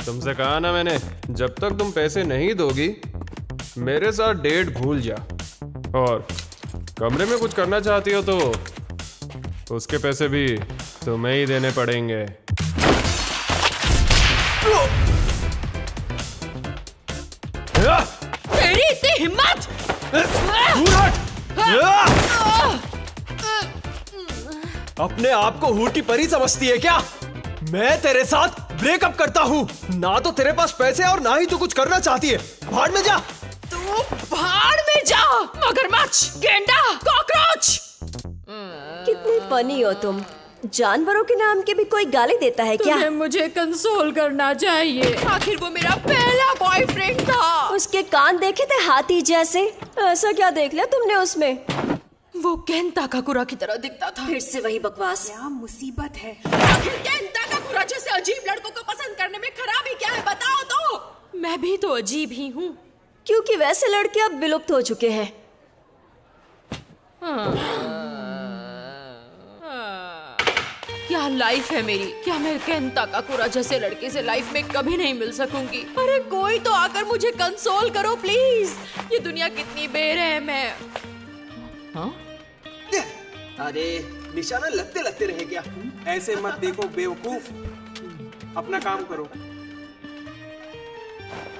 तुमसे कहा ना मैंने, जब तक तुम पैसे नहीं दोगी मेरे साथ डेट भूल जा। और कमरे में कुछ करना चाहती हो तो उसके पैसे भी तुम्हें ही देने पड़ेंगे। तेरी इतनी हिम्मत! अपने आप को हूटी परी समझती है क्या? मैं तेरे साथ ब्रेकअप करता हूँ। ना तो तेरे पास पैसे और ना ही तू कुछ करना चाहती है। भाड़ में जा। तू भाड़ में जा, मगरमच्छ, गेंडा, कॉकरोच! कितने फनी हो तुम। जानवरों के नाम के भी कोई गाली देता है क्या? तुम्हें मुझे कंसोल करना चाहिए। आखिर वो मेरा पहला बॉयफ्रेंड था। उसके कान देखे थे हाथी जैसे। ऐसा क्या देख लिया तुमने उसमें? वो केन ताकाकुरा की तरह दिखता था। फिर से वही बकवास। क्या मुसीबत है। आखिर केन ताकाकुरा जैसे अजीब लड़कों को पसंद करने में खराबी क्या है, बताओ तो। मैं भी तो अजीब ही हूँ। क्योंकि वैसे लड़के अब विलुप्त हो चुके हैं। क्या लाइफ है मेरी। क्या मैं केन ताकाकुरा जैसे लड़के से लाइफ में कभी नहीं मिल सकूंगी। अरे कोई तो आकर मुझे कंसोल करो प्लीज। ये दुनिया कितनी बेरहम है। हाँ? अरे निशाना लगते लगते रहे क्या? ऐसे मत देखो बेवकूफ, अपना काम करो।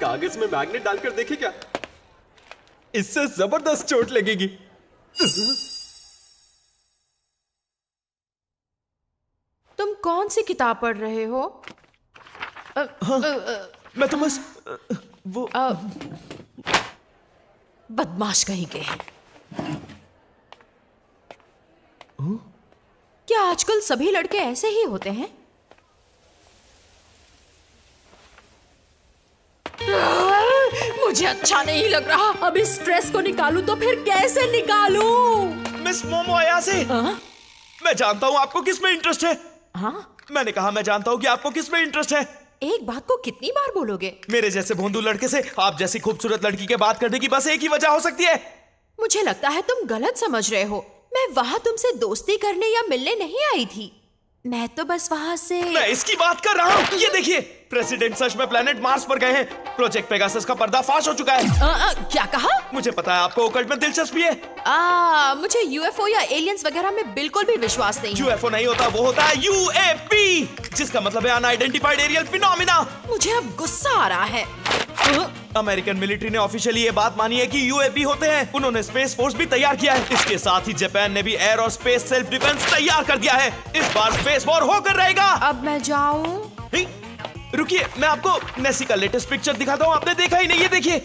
कागज में मैग्नेट डालकर देखे क्या? इससे जबरदस्त चोट लगेगी। तुम कौन सी किताब पढ़ रहे हो? मैं तो बस वो बदमाश कहीं के हैं। क्या आजकल सभी लड़के ऐसे ही होते हैं? मुझे अच्छा नहीं लग रहा। अब इस स्ट्रेस को निकालूं तो फिर कैसे निकालूं? मिस मोमो अयासे, मैं जानता हूँ आपको किस में इंटरेस्ट है। हाँ? मैंने कहा मैं जानता हूँ कि आपको किस में इंटरेस्ट है। एक बात को कितनी बार बोलोगे? मेरे जैसे भोंदू लड़के से आप जैसी खूबसूरत लड़की के बात करने की बस एक ही वजह हो सकती है। मुझे लगता है तुम गलत समझ रहे हो। मैं वहां तुमसे दोस्ती करने या मिलने नहीं आई थी। मैं तो बस वहां से। मैं इसकी बात कर रहा हूँ। ये देखिए, प्रेसिडेंट सच में प्लेनेट मार्स पर गए हैं। प्रोजेक्ट पेगासस का पर्दाफाश हो चुका है। क्या कहा? मुझे पता है आपको ओकल्ट में दिलचस्पी है। मुझे यूएफओ या एलियंस वगैरह में बिल्कुल भी विश्वास नहीं है। यूएफओ नहीं होता, वो होता है यूएपी, जिसका मतलब है अनआइडेंटिफाइड एरियल फिनोमिना। मुझे अब गुस्सा आ रहा है। अमेरिकन मिलिट्री ने ऑफिशियली ये बात मानी है कि यूएपी होते हैं। उन्होंने स्पेस फोर्स भी तैयार किया है। इसके साथ ही जापान ने भी एयर और स्पेस सेल्फ डिफेंस तैयार कर दिया है। इस बार स्पेस वॉर होकर रहेगा। अब मैं जाऊं? रुकिए, मैं आपको नेसी का लेटेस्ट पिक्चर दिखाता हूँ। आपने देखा ही नहीं। ये देखिए,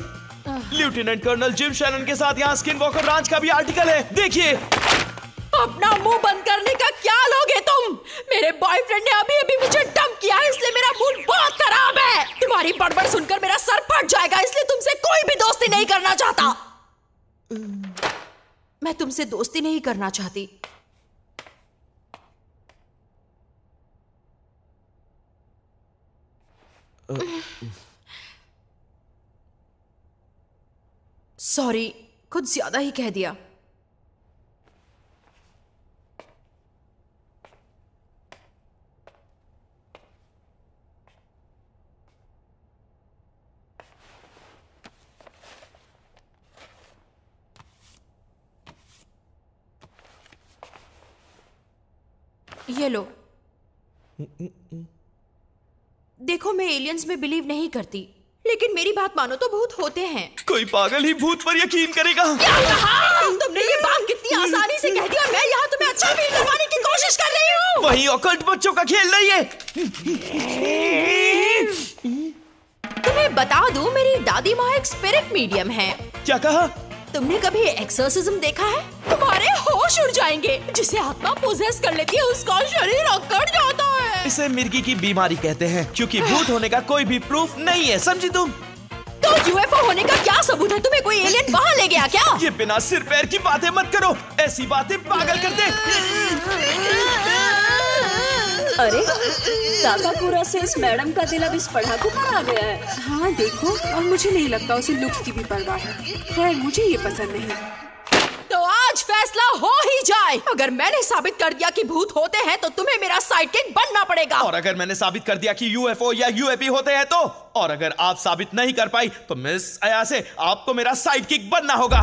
लेफ्टिनेंट कर्नल जिम शैनन के साथ यहाँ स्किन वॉकर रांच का भी आर्टिकल है। देखिए। अपना मुंह बंद करने का क्या लोगे तुम? मेरे बॉयफ्रेंड ने अभी अभी मुझे डंप किया है, इसलिए मेरा मूड बहुत खराब है। तुम्हारी बड़बड़ सुनकर मेरा सर फट जाएगा, इसलिए तुमसे कोई भी दोस्ती नहीं करना चाहता। मैं तुमसे दोस्ती नहीं करना चाहती। सॉरी, कुछ ज्यादा ही कह दिया। ये लो। देखो, मैं एलियंस में बिलीव नहीं करती, लेकिन मेरी बात मानो तो भूत होते हैं। कोई पागल ही भूत पर यकीन करेगा। क्या कहा? तुमने ये बात कितनी आसानी से कह दी और मैं यहाँ तुम्हें अच्छा फील करवाने की कोशिश कर रही हूँ। वही ऑकल्ट बच्चों का खेल नहीं है। तुम्हें बता दूं, मेरी दादी माँ एक स्पिरिट मीडियम है। क्या कहा? तुमने कभी एक्सोर्सिज्म देखा है? तुम्हारे होश उड़ जाएंगे। जिसे आत्मा पोजेस कर लेती है उसका शरीर अकड़ जाता है। इसे मिर्गी की बीमारी कहते हैं, क्योंकि भूत होने का कोई भी प्रूफ नहीं है, समझी तुम? तो यूएफओ होने का क्या सबूत है? तुम्हें कोई एलियन वहाँ ले गया क्या? ये बिना सिर पैर की बातें मत करो। ऐसी बातें पागल कर दे। अरे, ताकाकुरा से इस मैडम का दिल अब इस पढ़ाकू पर आ गया है। हाँ देखो, और मुझे नहीं लगता उसे लुक्स की भी परवाह है। खैर, मुझे ये पसंद नहीं। तो आज फैसला हो ही जाए। अगर मैंने साबित कर दिया कि भूत होते हैं तो तुम्हें मेरा साइडकिक बनना पड़ेगा। और अगर मैंने साबित कर दिया कि यूएफओ या यूएपी होते हैं तो? और अगर आप साबित नहीं कर पाई तो मिस अयासे आपको मेरा साइडकिक बनना होगा।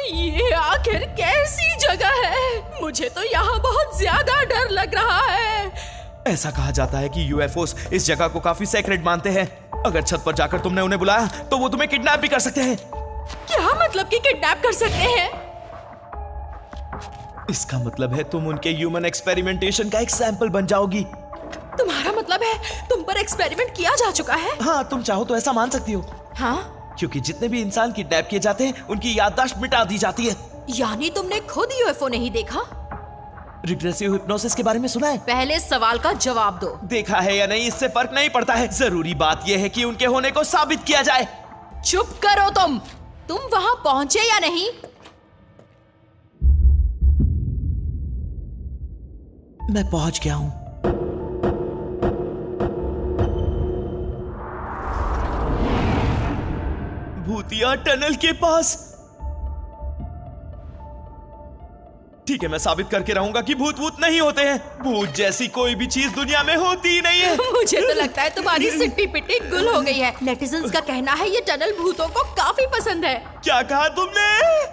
ये आखिर कैसी जगह है? मुझे तो यहाँ बहुत ज्यादा डर लग रहा है। ऐसा कहा जाता है कि यूएफओस इस जगह को काफी सेक्रेट मानते हैं। अगर छत पर जाकर तुमने उन्हें बुलाया तो वो तुम्हें किडनैप भी कर सकते हैं। क्या मतलब कि किडनैप कर सकते हैं? इसका मतलब है तुम उनके ह्यूमन एक्सपेरिमेंटेशन का एक सैंपल बन जाओगी। तुम्हारा मतलब है तुम पर एक्सपेरिमेंट किया जा चुका है? हाँ, तुम चाहो तो ऐसा मान सकती हो। हाँ? क्योंकि जितने भी इंसान किडनैप किए जाते हैं उनकी याददाश्त मिटा दी जाती है। यानी तुमने खुद यूएफओ नहीं देखा? रिग्रेसिव हिप्नोसिस के बारे में सुना है? पहले सवाल का जवाब दो। देखा है या नहीं इससे फर्क नहीं पड़ता है। जरूरी बात यह है कि उनके होने को साबित किया जाए। चुप करो तुम वहां पहुंचे या नहीं? मैं पहुंच गया हूं। भूतिया टनल के पास। ठीक है, मैं साबित करके रहूंगा कि भूत वूत नहीं होते हैं। भूत जैसी कोई भी चीज दुनिया में होती ही नहीं है। मुझे तो लगता है तुम्हारी सिट्टी पिट्टी गुल हो गई है। नेटिजन्स का कहना है ये टनल भूतों को काफी पसंद है। क्या कहा तुमने?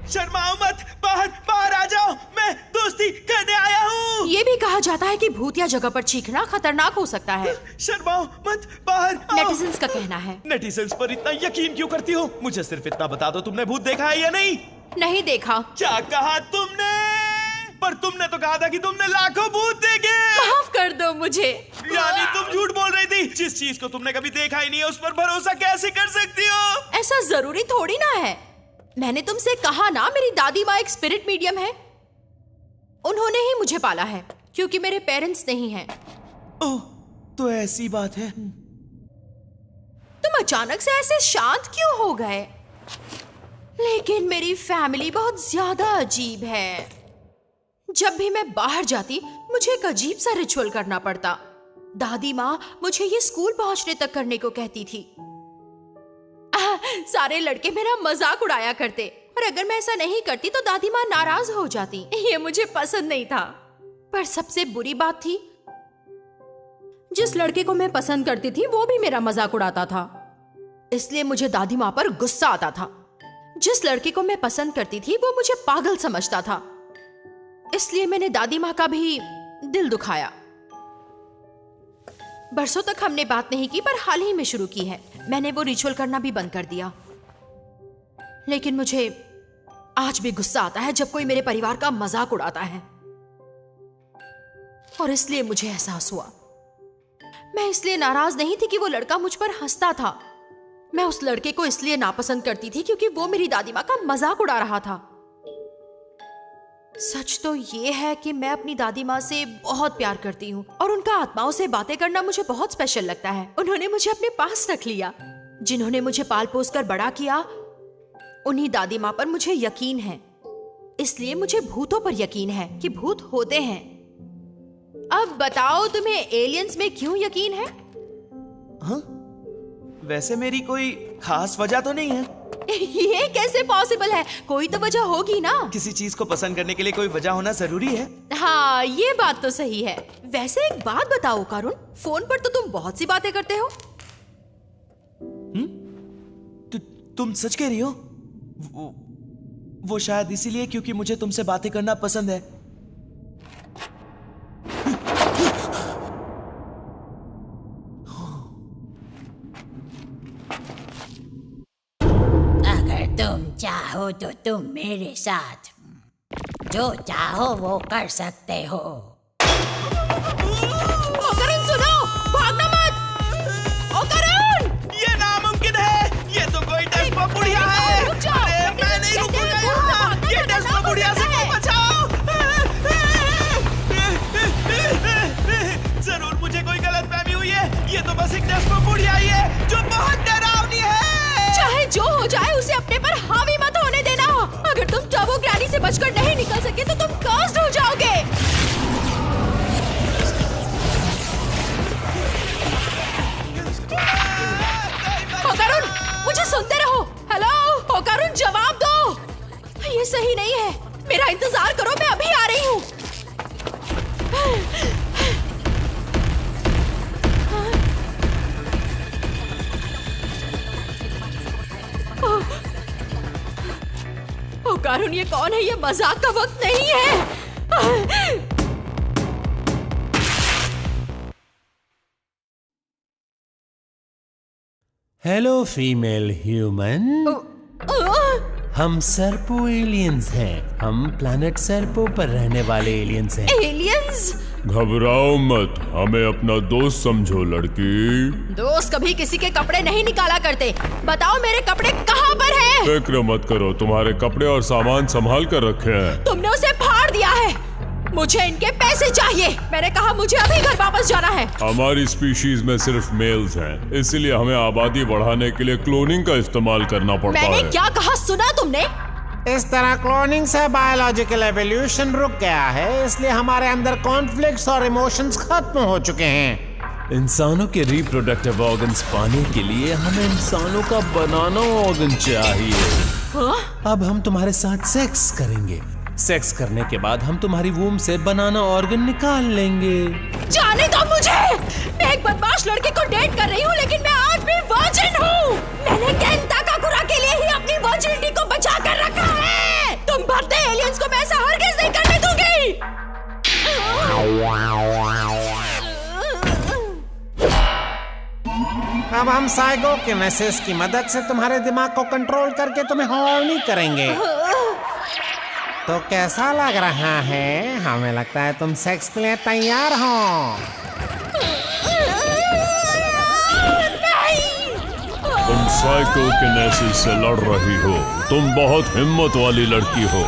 शर्माओ मत, बाहर आ जाओ, मैं दोस्ती करने आया हूँ। ये भी कहा जाता है कि भूतिया जगह पर चीखना खतरनाक हो सकता है। शर्माओ मत, बाहर आओ। नेटिजन्स का कहना है। नेटिजन्स पर इतना यकीन क्यों करती हो? मुझे सिर्फ इतना बता दो, तुमने भूत देखा है या नहीं? नहीं देखा। क्या कहा तुमने? पर तुमने तो कहा था कि तुमने लाखों भूत देखे। माफ कर दो मुझे। यानी तुम झूठ बोल रही थी। जिस चीज को तुमने कभी देखा ही नहीं है उस पर भरोसा कैसे कर सकती हो? ऐसा जरूरी थोड़ी ना है। मैंने तुमसे कहा ना मेरी दादी माँ एक स्पिरिट मीडियम है। उन्होंने ही मुझे पाला है क्योंकि मेरे पेरेंट्स नहीं हैं। ओह, तो ऐसी बात है। तुम अचानक से ऐसे शांत क्यों हो गए? लेकिन मेरी फैमिली बहुत ज्यादा अजीब है। जब भी मैं बाहर जाती मुझे एक अजीब सा रिचुअल करना पड़ता। दादी माँ मुझे ये स्कूल पहुंचने तक करने को कहती थी। सारे लड़के मेरा मजाक उड़ाया करते और अगर मैं ऐसा नहीं करती तो दादी माँ नाराज हो जाती। ये मुझे पसंद नहीं था। पर सबसे बुरी बात थी, जिस लड़के को मैं पसंद करती थी वो भी मेरा मजाक उड़ाता था। इसलिए मुझे दादी माँ पर गुस्सा आता था। जिस लड़के को मैं पसंद करती थी वो मुझे पागल समझता था। इसलिए मैंने दादी माँ का भी दिल दुखाया। बरसों तक हमने बात नहीं की पर हाल ही में शुरू की है। मैंने वो रिचुअल करना भी बंद कर दिया। लेकिन मुझे आज भी गुस्सा आता है जब कोई मेरे परिवार का मजाक उड़ाता है। और इसलिए मुझे एहसास हुआ। मैं इसलिए नाराज नहीं थी कि वो लड़का मुझ पर हंसता था। मैं उस लड़के को इसलिए नापसंद करती थी क्योंकि वो मेरी दादी माँ का मजाक उड़ा रहा था। सच तो ये है कि मैं अपनी दादी माँ से बहुत प्यार करती हूँ और उनका आत्माओं से बातें करना मुझे बहुत स्पेशल लगता है। उन्होंने मुझे अपने पास रख लिया। जिन्होंने मुझे पाल पोस कर बड़ा किया उन्हीं दादी माँ पर मुझे यकीन है। इसलिए मुझे भूतों पर यकीन है कि भूत होते हैं। अब बताओ तुम्हें एलियंस में क्यों यकीन है? हाँ? वैसे मेरी कोई खास वजह तो नहीं है। ये कैसे पॉसिबल है? कोई तो वजह होगी ना। किसी चीज को पसंद करने के लिए कोई वजह होना जरूरी है। हाँ, ये बात तो सही है। वैसे एक बात बताओ करुण, फोन पर तो तुम बहुत सी बातें करते हो। तुम सच कह रही हो? वो शायद इसीलिए क्योंकि मुझे तुमसे बातें करना पसंद है। अगर तुम चाहो तो तुम मेरे साथ जो चाहो वो कर सकते हो। ओ करुण सुनो, भागना मत। ओ करुण! ये नामुमकिन है। ये तो कोई डेस्पो बुढ़िया है। रुक जाओ। अरे मैं नहीं रुकूंगा यहाँ। ये डेस्पो बुढ़िया से मुझे बचाओ। जरूर मुझे कोई गलतफहमी हुई है। ये तो बस एक डेस्पो बुढ़िया ही है जो बहुत डरावनी है। चाहे जो हो जाए उसे अपने बचकर नहीं निकल सके तो तुम कर्स्ड हो जाओगे। होकारुन, मुझे सुनते रहो। हेलो होकारुन, जवाब दो। ये सही नहीं है, मेरा इंतजार करो, मैं अभी आ रही हूँ। होकारुन, ये कौन है? ये मजाक का वक्त नहीं है। हेलो फीमेल ह्यूमन, हम सर्पो एलियंस हैं। हम प्लैनेट सर्पो पर रहने वाले एलियंस हैं। एलियंस? घबराओ मत, हमें अपना दोस्त समझो लड़की। दोस्त कभी किसी के कपड़े नहीं निकाला करते। बताओ मेरे कपड़े कहाँ पर हैं? फिक्र मत करो, तुम्हारे कपड़े और सामान संभाल कर रखे हैं। तुमने उसे फाड़ दिया है। मुझे इनके पैसे चाहिए। मैंने कहा मुझे अभी घर वापस जाना है। हमारी स्पीशीज में सिर्फ मेल्स हैं, इसलिए हमें आबादी बढ़ाने के लिए क्लोनिंग का इस्तेमाल करना पड़ता है। मैंने क्या कहा, सुना तुमने? इस तरह क्लोनिंग से बायोलॉजिकल एवोल्यूशन रुक गया है, इसलिए हमारे अंदर कॉन्फ्लिक्ट्स और इमोशंस खत्म हो चुके हैं। इंसानों के रिप्रोडक्टिव ऑर्गन्स पाने के लिए हमें इंसानों का बनाना ऑर्गन चाहिए। अब हम तुम्हारे साथ सेक्स करेंगे। सेक्स करने के बाद हम तुम्हारी वूम से बनाना ऑर्गन निकाल लेंगे। जाने दो मुझे। मैं एक बदमाश लड़के को डेट कर रही हूँ, लेकिन मैं आज भी वर्जिन हूँ। मैंने केन ताकाकुरा के लिए ही अपनी वर्जिनिटी को बचा कर रखा है। तुम भद्दे एलियंस को मैं ऐसा हरगिज़ नहीं करने दूंगी। अब हम साइकोकिनेसिस की मदद से तुम्हारे दिमाग को कंट्रोल करके तुम्हें हॉर्नी करेंगे। तो कैसा लग रहा है? हमें लगता है तुम सेक्स के लिए तैयार हो। तुम साइकोकिनेसिस से लड़ रही हो। तुम बहुत हिम्मत वाली लड़की हो।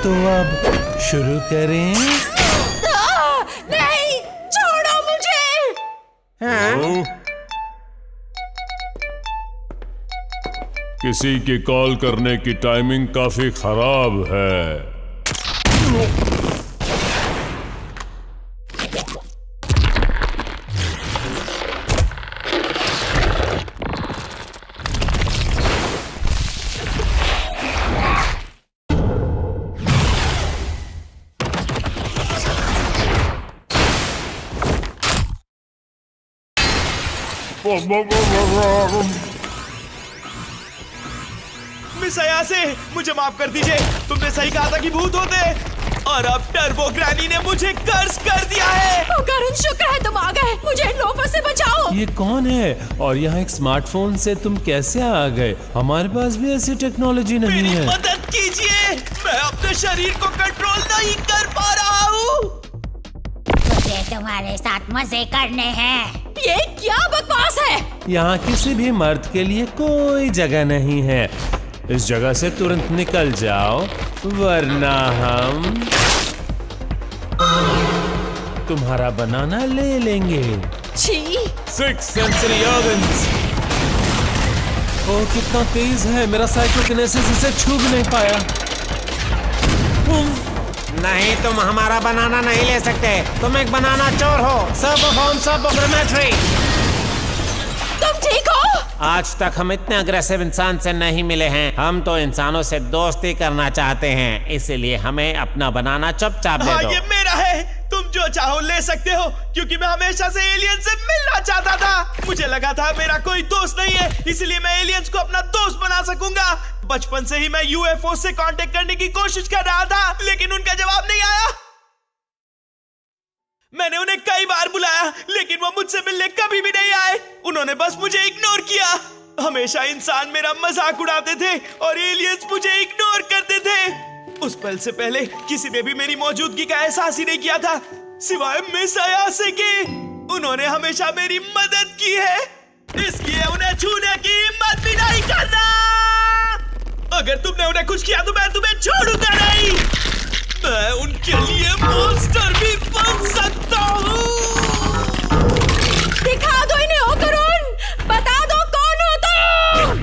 तो अब शुरू करें? नहीं, छोड़ो मुझे। हाँ? किसी की कॉल करने की टाइमिंग काफी खराब है। मिस अयासे, मुझे माफ कर दीजिए। तुमने सही कहा था कि भूत होते हैं, और अब टर्बो ग्रैनी ने मुझे कर्ज कर दिया है। होकारुन, शुक्र है तुम आ गए। मुझे इन लोफर से बचाओ। ये कौन है और यहाँ एक स्मार्टफोन से तुम कैसे आ गए? हमारे पास भी ऐसी टेक्नोलॉजी नहीं मेरी है। मदद कीजिए, मैं अपने शरीर को कंट्रोल नहीं कर पा रहा हूँ। मुझे तुम्हारे साथ मजे करने हैं। ये क्या बकवास है? यहाँ किसी भी मर्द के लिए कोई जगह नहीं है। इस जगह से तुरंत निकल जाओ, वरना हम तुम्हारा बनाना ले लेंगे। छी। 6 सेंसरी ऑर्गन्स। ओह, कितना तेज है! मेरा साइकोकिनेसिस इसे छू भी नहीं पाया। नहीं, तुम हमारा बनाना नहीं ले सकते। तुम एक बनाना चोर हो। सर्वोफॉर्म सर्वोग्रामेट्री। तुम ठीक हो? आज तक हम इतने अग्रेसिव इंसान से नहीं मिले हैं। हम तो इंसानों से दोस्ती करना चाहते हैं, इसीलिए हमें अपना बनाना चुपचाप दे हाँ, दो। ये मेरा है। तुम जो चाहो ले सकते हो, क्योंकि मैं हमेशा से एलियन से मिलना चाहता था। मुझे लगा था मेरा कोई दोस्त नहीं है, इसलिए मैं एलियंस को अपना दोस्त बना सकूंगा। बचपन से ही मैं यूएफओ से कांटेक्ट करने की कोशिश कर रहा था, लेकिन उनका जवाब नहीं आया। मैंने उन्हें कई बार बुलाया, लेकिन वो मुझसे मिलने कभी भी नहीं आए। उन्होंने बस मुझे इग्नोर किया। हमेशा इंसान मेरा मजाक उड़ाते थे और एलियंस मुझे इग्नोर करते थे। उस पल से पहले किसी ने भी मेरी मौजूदगी का एहसास ही नहीं किया था, सिवाय मिस अयासे के। उन्होंने हमेशा मेरी मदद की है, इसलिए उन्हें छूने की हिम्मत भी नहीं करना। अगर तुमने उन्हें कुछ किया तो मैं तुम्हें छोड़ूंगा नहीं। मैं उनके लिए मॉन्स्टर भी बन सकता हूँ। दिखा दो इन्हें होकारुन, बता दो कौन हो तुम।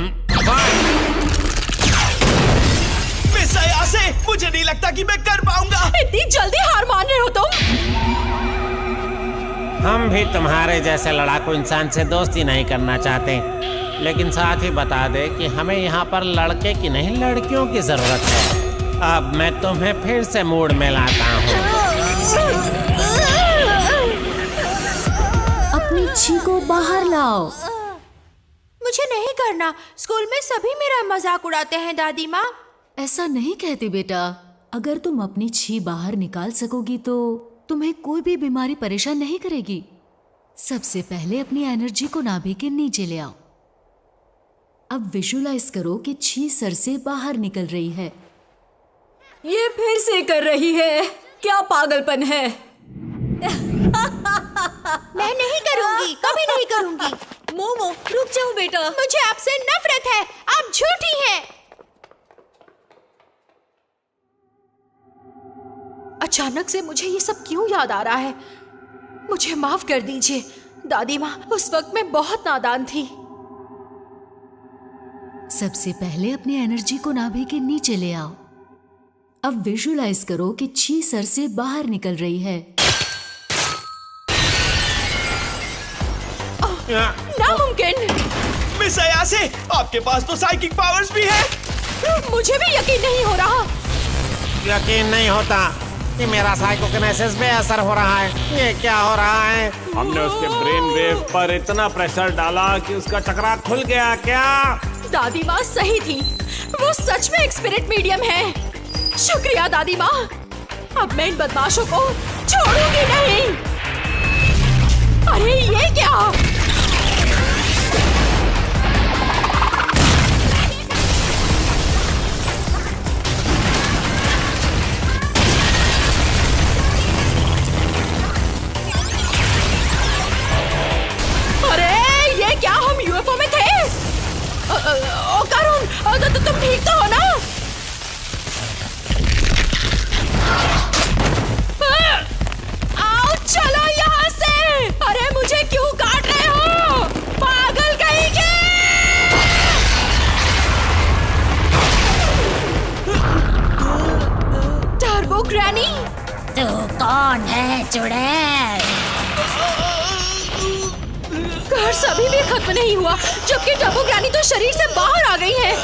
मिस अयासे, मुझे नहीं लगता तुम्हारे जैसे लड़ाकू इंसान से दोस्ती नहीं करना चाहते, लेकिन साथ ही बता दे कि हमें यहाँ पर लड़के की नहीं लड़कियों की जरूरत है। अब मैं तुम्हें फिर से मूड में लाता हूँ। अपनी छी को बाहर लाओ। मुझे नहीं करना। स्कूल में सभी मेरा मजाक उड़ाते हैं दादी माँ। ऐसा नहीं कहते बेटा। अगर तुम अपनी छी बाहर निकाल सकोगी तो तुम्हें कोई भी बीमारी परेशान नहीं करेगी। सबसे पहले अपनी एनर्जी को नाभि के नीचे ले आओ। अब विजुलाइज करो कि छी सर से बाहर निकल रही है। ये फिर से कर रही है, क्या पागलपन है। मैं नहीं करूंगी, कभी नहीं करूंगी। मोमो रुक जाओ बेटा। मुझे आपसे नफरत है, आप झूठी हैं। अचानक से मुझे ये सब क्यों याद आ रहा है? मुझे माफ कर दीजिए दादी माँ, उस वक्त मैं बहुत नादान थी। सबसे पहले अपनी एनर्जी को नाभि के नीचे ले आओ। अब विजुलाइज करो कि छी सर से बाहर निकल रही है। नामुमकिन। मिस अयासे, आपके पास तो साइकिक पावर्स भी है। मुझे भी यकीन नहीं हो रहा। यकीन नहीं होता कि मेरा साइकोकिनेसिस पे असर हो रहा है। ये क्या हो रहा है? हमने उसके ब्रेन वेव पर इतना प्रेशर डाला कि उसका चक्रा खुल गया क्या? दादी माँ सही थी, वो सच में एक स्पिरिट मीडियम है। शुक्रिया दादी माँ। अब मैं इन बदमाशों को छोड़ूंगी नहीं। अरे ये क्या? क्या हम यूएफओ में थे? ओ करुण, तुम ठीक तो हो ना? आओ चलो यहाँ से। अरे मुझे क्यों काट रहे हो? पागल कहीं के। टर्बो ग्रैनी, तू कौन है चुड़ैल? कर्स अभी भी खत्म नहीं हुआ, जबकि टर्बो ग्रैनी तो शरीर से बाहर आ गई है।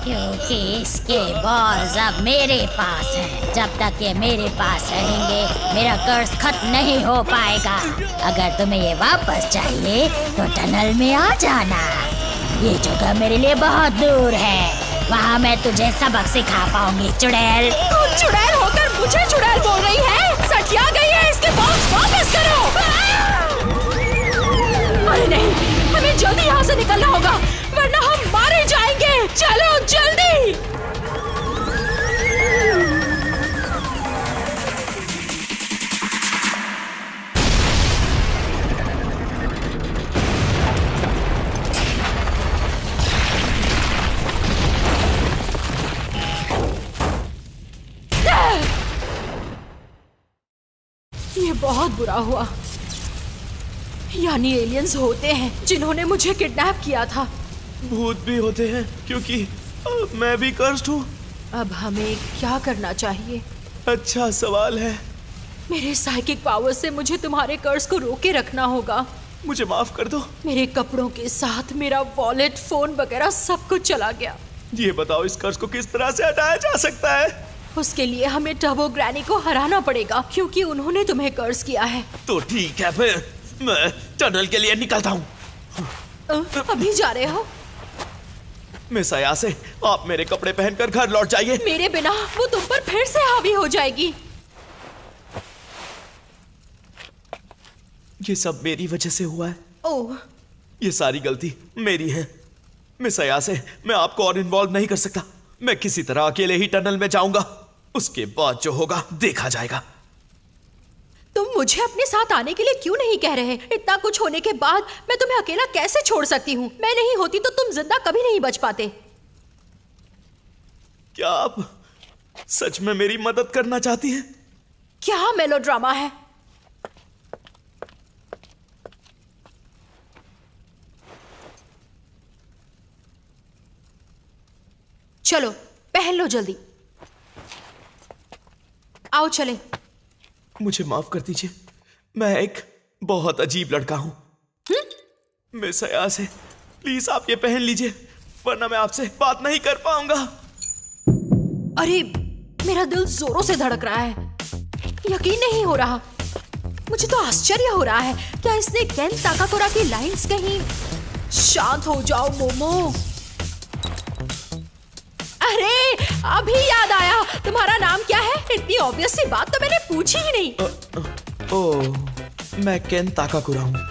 क्योंकि इसके बॉल्स अब मेरे पास हैं। जब तक ये मेरे पास रहेंगे मेरा कर्ज खत्म नहीं हो पाएगा। अगर तुम्हें ये वापस चाहिए तो टनल में आ जाना। ये जगह मेरे लिए बहुत दूर है, वहाँ मैं तुझे सबक सिखा पाऊंगी चुड़ैल। तू चुड़ैल होकर मुझे चुड़ैल बोल रही है? सटिया गई है, इसके बॉल्स वापस करो। अरे नहीं, हमें जल्दी यहाँ से निकलना होगा वरना हम मारे जाएंगे। चलो जल्दी। ये बहुत बुरा हुआ। यानी एलियंस होते हैं जिन्होंने मुझे किडनैप किया था। भूत भी होते हैं क्योंकि मैं भी कर्स्ड हूँ। अब हमें क्या करना चाहिए? अच्छा सवाल है। मेरे साइकिक पावर से मुझे तुम्हारे कर्ज को रोके रखना होगा। मुझे माफ कर दो। मेरे कपड़ों के साथ मेरा वॉलेट, फोन वगैरह सब कुछ चला गया। ये बताओ इस कर्ज को किस तरह से हटाया जा सकता है? उसके लिए हमें टर्बो ग्रैनी को हराना पड़ेगा क्योंकि उन्होंने तुम्हें कर्ज किया है। तो ठीक है, फिर मैं टनल के लिए निकलता हूँ। अभी जा रहे हो? मिस अयासे, आप मेरे कपड़े पहनकर घर लौट जाइए। मेरे बिना वो तुम पर फिर से हावी हो जाएगी। ये सब मेरी वजह से हुआ है। ओह, ये सारी गलती मेरी है। मिस अयासे, मैं आपको और इन्वॉल्व नहीं कर सकता। मैं किसी तरह अकेले ही टनल में जाऊंगा, उसके बाद जो होगा देखा जाएगा। तुम मुझे अपने साथ आने के लिए क्यों नहीं कह रहे? इतना कुछ होने के बाद मैं तुम्हें अकेला कैसे छोड़ सकती हूँ? मैं नहीं होती तो तुम जिंदा कभी नहीं बच पाते। क्या आप सच में मेरी मदद करना चाहती हैं? क्या मेलोड्रामा है? चलो पहन लो जल्दी। आओ चले। मुझे माफ कर दीजिए, मैं एक बहुत अजीब लड़का हूँ। मिस अयाज है, प्लीज आप ये पहन लीजिए, वरना मैं आपसे बात नहीं कर पाऊंगा। अरे मेरा दिल जोरों से धड़क रहा है, यकीन नहीं हो रहा। मुझे तो आश्चर्य हो रहा है, क्या इसने केन ताकाकुरा की लाइंस कहीं शांत हो जाओ मोमो। अरे अभी याद आया, तुम्हारा नाम क्या है? इतनी ऑब्वियस सी बात तो मैंने पूछी ही नहीं। ओह, मैं केन ताकाकुरा हूँ।